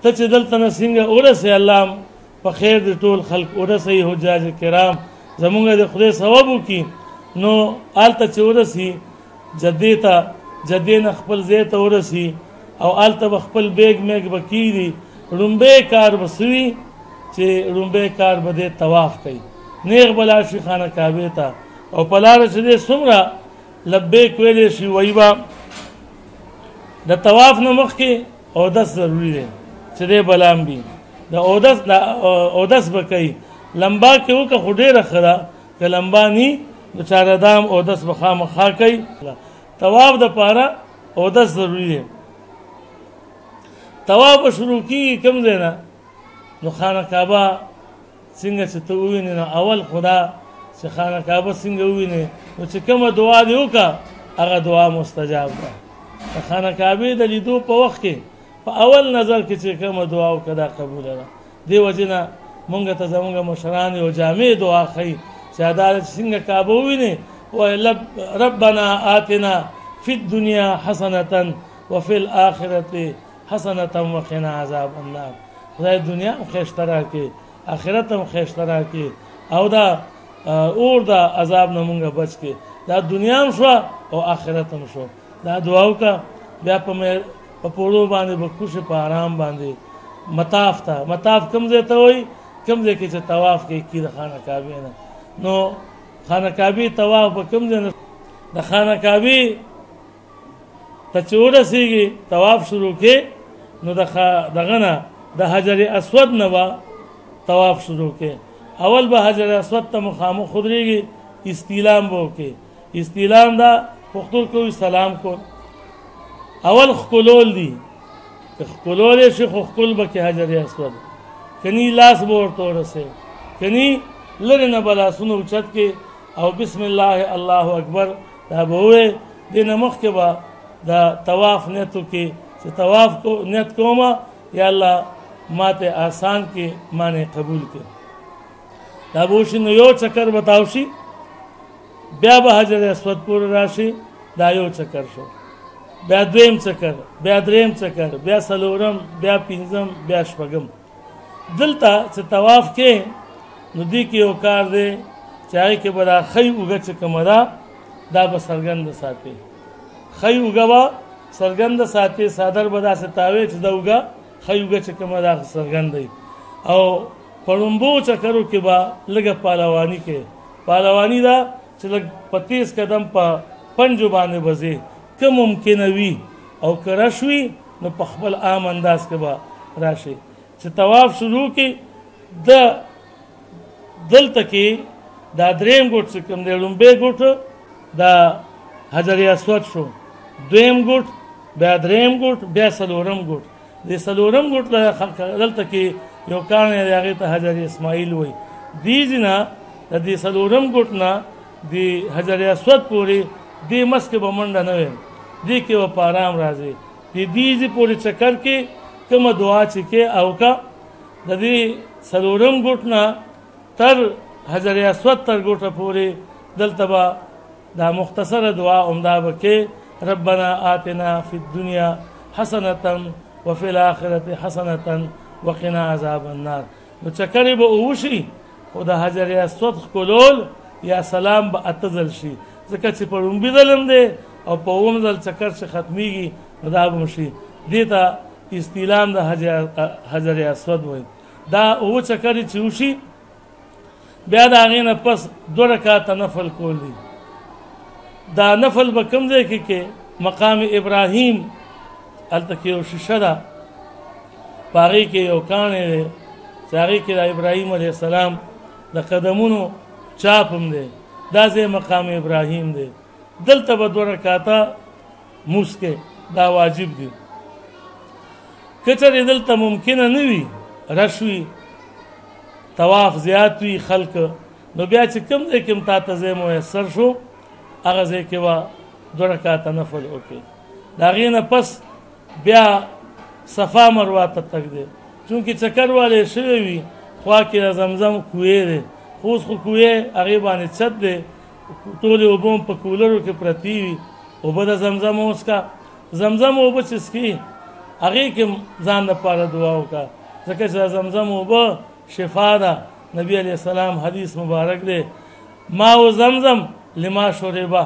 ته چې دلته نه څنګه ورسې الله په خیر د ټول خلق ورسوي حجاج کرام زمونږ د خدای ثواب وکړي نو هلته چې ورسي جدې ته جدې نه خپل ځای ته ورسي او هلته به خپل بیګ میګ به کېږدي لومبی کار به څه وي چې لومبی کار به دی طواف کوي نیغ به لاړ شي خانه کعبې ته او په لاره چې دی څومره لبیک ویلی شي وایي به د طواف نه مخکې اودس ضروري دی چې دی به لامبي د اودس به کوي لمبا کې وکړه خو ډېره ښه ده که لمبا نی د چاردام اودس به خامخا کوي طواف دپاره اودس ضروري دی طواف به شروع کېږي کوم ځای نه نو خانه کعبه څنګه چې ته ووینې نو اول خو دا چې خانه کعبه څنګه ووینې نو چې کومه دعا دې وکړه هغه دعا مستجاب ده د خانه کعبې د لیدو په وخت کې په اول نظر کې چې کومه دعا وکړه دا قبوله ده دې وجې نه مونږ ته زمونږ مشران یو جامع دعا ښیي چې دا چې څنګه کعبه ووینې وایي ربنا آتنا فی الدنیا حسنة وفي الآخرة حسنة وقنا عذاب النار خدای دنیا هم ښایسته راکړي آخرت هم ښایسته راکړي او دا اور دا عذاب نه مونږ بچ کړي دا دنیا هم شوه او آخرت هم شو دا دعا وکړه بیا په پوړو باندې به کوشي په آرام باندې مطاف ته مطاف کوم ځای ته وایي کوم ځای کې چې طواف کوي د خانه کعبې نه نو خانه کعبې طواف به کوم ځای نه د خانه کعبې ته چې ورسېږي طواف شروع کې نو دغه نه د حجر اسود نه به طواف شروع کې اول به حجر اسود ته مخامخ ودرېږي استیلام به وکړي استیلام دا پښتو کوي سلام کو اول ښکلول دي که ښکلولی شي خو ښکل به کې حجر اسود کنی لاس به ورته ورسوي کنی لرې نه به لاسونه اوچت کې او بسم الله الله اکبر دا به ووایې دې نه مخکې به د طواف نیت وکړي چې طواف نیت کومه یا الله ماته آسان کې مانې قبول کړي دا به وشي نو یو چکر به تاو شي بیا به حجر اسود پورې راشي دا یو چکر شو بیا دویم چکر بیا دریم چکر بیا څلورم بیا پنځم بیا شپږم دلته چې طواف کې نو دې کې یو کار دی چې هغې کې به دا ښی اوږه چې کومه ده دا به څرګنده ساتي ښی اوږه به څرګنده ساتي څادر به داسې تاوی چې دا اوږه ښی اوږه چې کومه ده څرګنده وي او په ړومبو چکرو کې به لږه پهلواني کوي پهلواني ده چې لږ په تیز قدم په پنجو باندې به ځې که ممکنه وي او که رش وي نو په خپل عام انداز کې به راشي چې طواف شروع کړي دلته کې دا دریم ګوټ چې کوم دی لومبی ګوټ دا حجر اسود شو دویم ګوټ بیا دریم ګوټ بیا څلورم ګوټ د څلورم ګوټ دلته کې یو کاڼی دی هغې ته حجر اسماعیل وایي دې ځینه د دې څلورم ګوټ نه د حجر اسود پورې دې منځ کې به منډه نه وي دې کې به په ارام راځي د دې ځای پورې چکر کې کومه دعا چې کې او که د دې څلورم ګوټ نه تر حجر اسود تر ګوټه پورې دلته به دا مختصره دعا عمدا به کې ربنا آتنا فی الدنیا حسنة وفي الآخرة حسنة وقنا عذاب النار نو چکرې به وشي خو د حجر اسود ښکلول یا سلام به اته ځل شي ځکه چې په لومبي ځل هم دی او په اووم ځل چکر چې ختمیږي نو دا به هم شي دې ته استیلام د حجر اسود وایي دا اووه چکرې چې وشي بیا د هغې نه پس 2 رکعته نفل کول دي دا نفل به کوم ځای کې کې مقام ابراهیم هلته کې یو شیشه ده په هغې کې یو کاڼی دی چې هغې کې د ابراهیم علیه السلام د قدمونو چاپ هم دی دا ځای مقام ابراهیم دی دلته به 2 رکعته مونځ کې دا واجب دی که چېرې دلته ممکنه نه وي رش وي طواف زیات وي خلک نو بیا چې کوم ځای کې هم تا ته ځای میسر شو هغه ځای کې به 2 رکعته نفل وکړي د هغې نه پس بیا صفا مروه ته تګ دی چونکې چکر والی شوی وي خوا کې د زمزم کوې دی خو اوس خو کوې هغې باندې چت دی ټولې اوبه هم په کولرو کې پرتې وي اوبه د زمزم وڅښه زمزم اوبه چې څښي هغې کې ځان لپاره دعا وکړه ځکه چې زمزم اوبه شفا ده نبی علیه السلام حدیث مبارک دی ماء زمزم لما شربه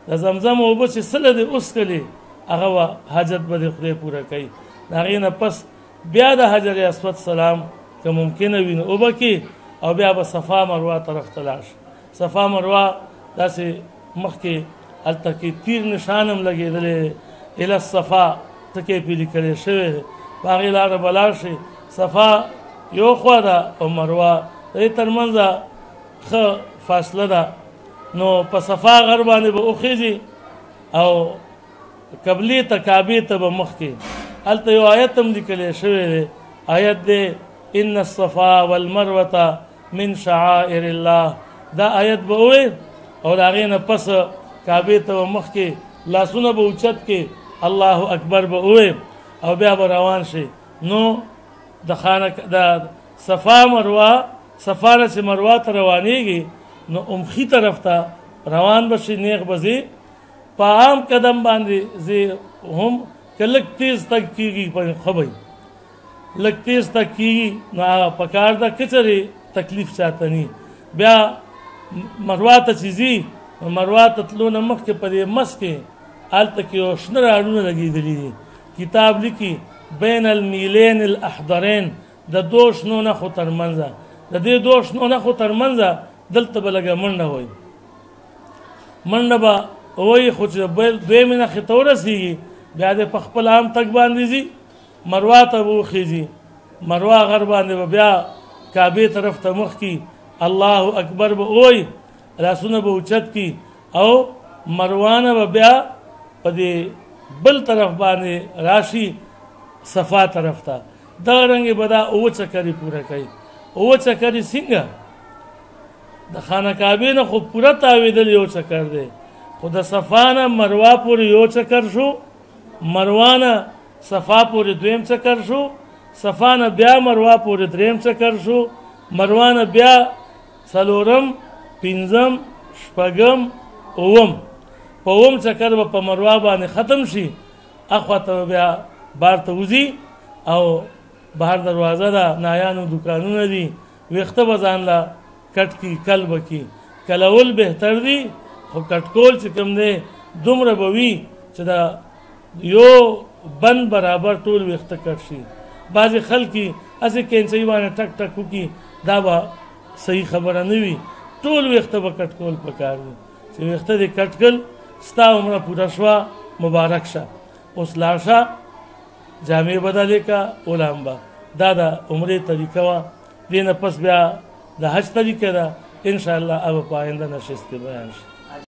د زمزم اوبه چې سله دې وڅښلې هغه حاجت به دې خدای پوره کوي د هغې نه پس بیا د حجر اسود سلام که ممکنه وي نو اوبه کې او بیا به صفا مروه طرف ته لاړ شي صفا مروه داسې مخکې هلته کې تیر نشان هم لګېدلی الی الصفا ټکی پې لیکلی شوی دی په هغې لاره به لاړ شي صفا یو خوا ده او مروه د دې تر منځه ښه فاصله ده نو په صفا غر باندې به وخیږي او قبلې ته کعبې ته به مخکې هلته یو آیت هم لیکلی شوی دی آیت دی ان الصفا والمروة من شعائر الله دا آیت به ووایي او د هغې نه پس کعبې ته به مخکې لاسونه به اوچت کې الله اکبر به ووایي او بیا به روان شي نو د صفا مروه صفا نه چې مروه ته روانېږي نو امخي طرف ته روان به شي نیغ به ځي په عام قدم باندې ځي هم که لږ تیز تګ کېږي ښه به لږ تیز تګ کېږي نو هغه پکار ده که چېرې تکلیف چاته ني بیا مروه ته چې ځي نو مروه ته تلو نه مخکې په دې مس کې هلته کې یو شنه راډونه لګېدلي دي کتاب لیکي بین المیلین الاحضرین د دو شنو نښو تر منځه د دې دو شنو نښو تر منځه دلته به لږه منډه وایي منډه به وایي خو چې دویمې نښې ته ورسېږي بیا دې په خپل عام تګ باندې ځي مروه ته به وخیږي مروه غر باندې به بیا کعبې طرف ته مخ کي الله اکبر به وایي لاسونه به اوچت کي او مروه نه به بیا په دې بل طرف باندې راشي صفا طرف ته دغه رنګې به دا اووه چکرې پوره کوي اووه چکرې څنګه د خانه کعبې نه خو پوره تاوېدل یو چکر دی خو د صفا نه مروه پورې یو چکر شو مروه نه صفا پورې دویم چکر شو صفا نه بیا مروه پورې دریم چکر شو مروه نه بیا څلورم پنځم شپږم اووم په اووم چکر به په مروه باندې ختم شي اخوا ته بیا بار ته وځي او بهر دروازه ده نایانو دکانونه دي ویښته به ځان له کټ کي کل به کي کلول بهتر دي خو کټکول چې کوم دی دومره به وي چې د یو بند برابر ټول ویښته کټ شي بعضې خلک یې هسې کینچۍ باندې ټک ټک وکړي دا به صحیح خبره نه وي ټول ویښته به کټ کول پکار دي چې ویښته دې کټ کړل ستا عمره پوره شوه مبارک شه اوس لاړ شه جامې بدلې که اولامبه دا د عمرې طریقه وه دې نه پس بیا د حج طریقه ده انشاءالله اب په آینده نشست کې بیان شي